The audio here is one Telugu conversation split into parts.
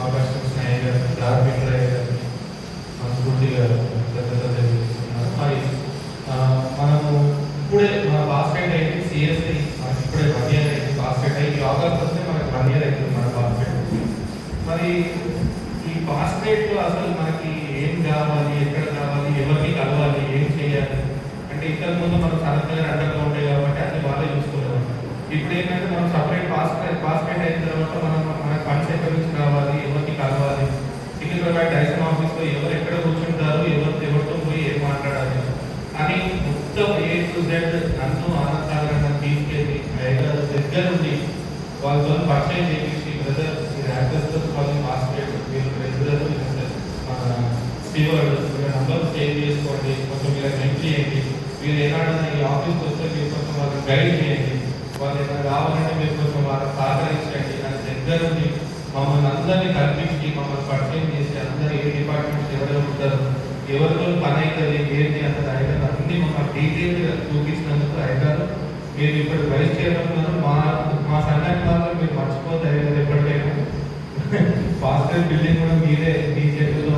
అవకాశం ఇచ్చిన అయ్య గారు, రాజేంద్ర అయ్య గారు, మనస్ఫూర్తి గారు తెలియజేస్తున్నారు. మరి మనము ఇప్పుడే మన బాస్కెట్ అయింది, సిఎస్ఐ మనకి ఇప్పుడే 1 year అయింది. బాస్కెట్ అయ్యి ఆగస్ట్ వస్తే మనకి 1 year అవుతుంది మన బాస్కెట్. మరి ఈ బాస్కెట్లో అసలు మనకి ఏం కావాలి, ఎక్కడ కావాలి, ఎవరిని కలవాలి, ఏం చేయాలి అంటే ఇంతకుముందు మనం సరఫరా అడ్డంగా ఉంటాయి కాబట్టి అది వాళ్ళే చూసుకునేవాళ్ళం. ఇప్పుడు ఏంటంటే మనం సపరేట్ బాస్కెట్ అయిన తర్వాత మనకు ఫండ్స్ ఎక్కడి నుంచి కావాలి, ఎవరికి కలవాలి, సికింద్రాబాద్ డైసన్ ఆఫీస్లో ఎవరు ఎక్కడ కూర్చుంటారు, ఎవరితో పోయి ఏం మాట్లాడాలి అని మొత్తం A to Z నన్ను ఆనందాలను తీసుకెళ్ళి అయ్యగారు దగ్గర నుండి వాళ్ళతో పరిచయం చేయించి, బ్రదర్ మీరు యాక్టర్స్తో వాళ్ళు బాస్కెట్, మీరు రెగ్యులర్ మన స్టీవర్డ్ మీరు నంబర్ సేవ్ చేసుకోండి, కొంచెం మీరు హెల్ప్ చేయండి, మీరు ఏనాడైనా ఈ ఆఫీస్కి వస్తే మీరు కొంచెం వాళ్ళకి గైడ్ చేయండి, వాళ్ళు ఏమైనా కావాలంటే మీరు కొంచెం వాళ్ళకి సహకరించండి అని దగ్గర నుండి మమ్మల్ని అందరినీ కల్పించి మమ్మల్ని పరిచయం చేసి అందరూ ఏ డిపార్ట్మెంట్స్ ఎవరెవరు ఉంటారు, ఎవరితో పని అవుతుంది ఏంటి అన్నది అయ్యగారు అన్ని మమ్మల్ని డీటెయిల్గా చూపించినందుకు అయ్యగారు మీరు ఇప్పుడు వైస్ చైర్మన్ ఉన్నారు. మా సంఘానికి మాత్రం మీరు మర్చిపోతే అయ్యగారు ఎప్పటికైనా ఫాస్టర్ బిల్డింగ్ కూడా మీరే మీ చేతుల్లో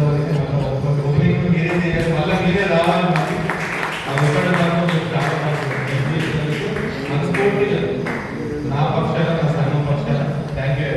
ఓపెనింగ్ కూడా మీరే చేయాలి, మళ్ళీ మీరే రావాలి. ఒకటి మాత్రం మీరు చాలా మనస్ఫూర్తిగా నా పక్షాన నా సంఘం పక్షాన థ్యాంక్ యూ.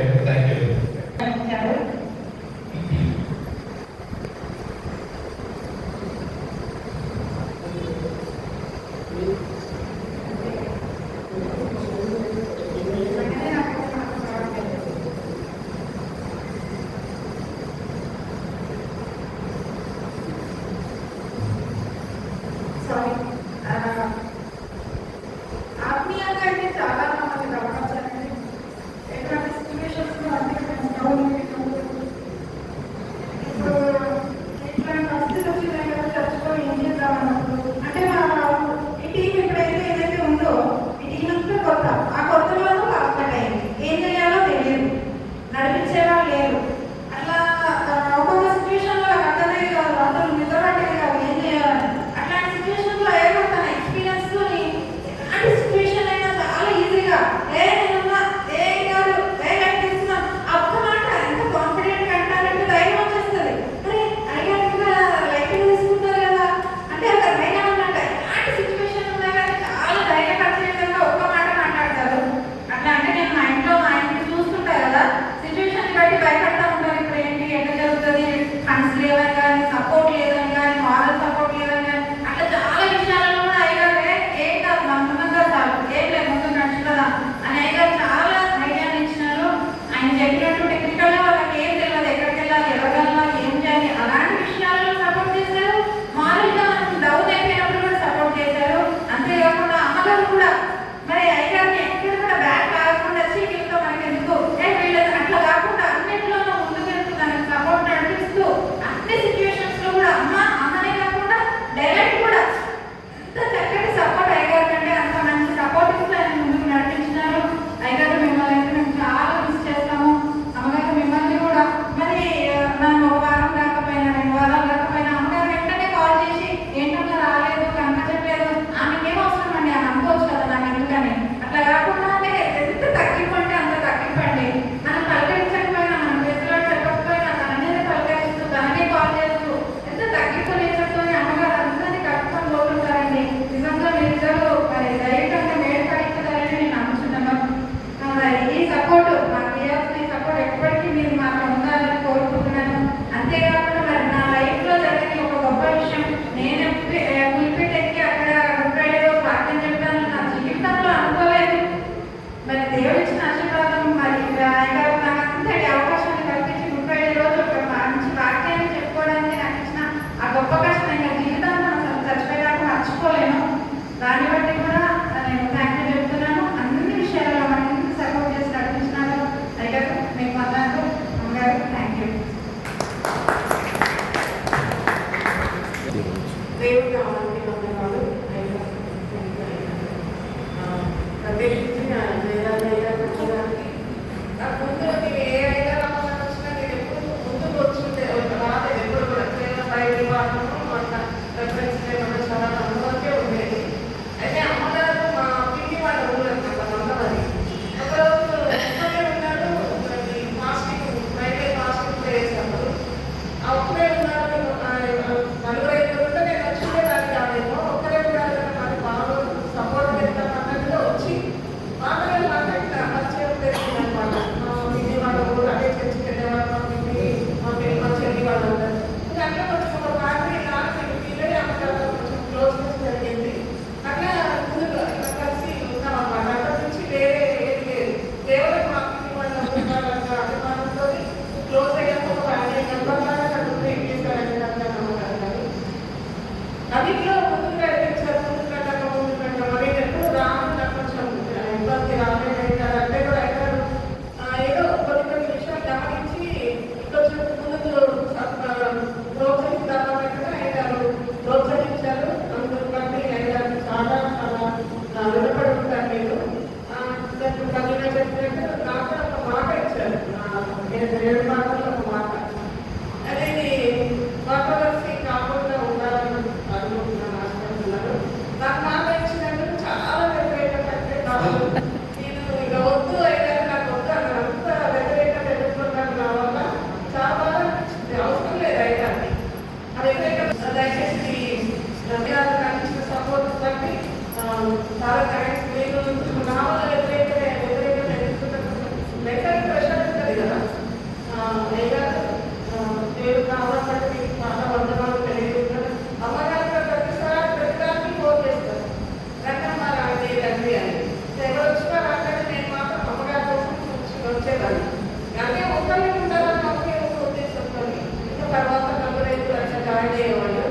స్టార్ట్ అయ్యేవాళ్ళు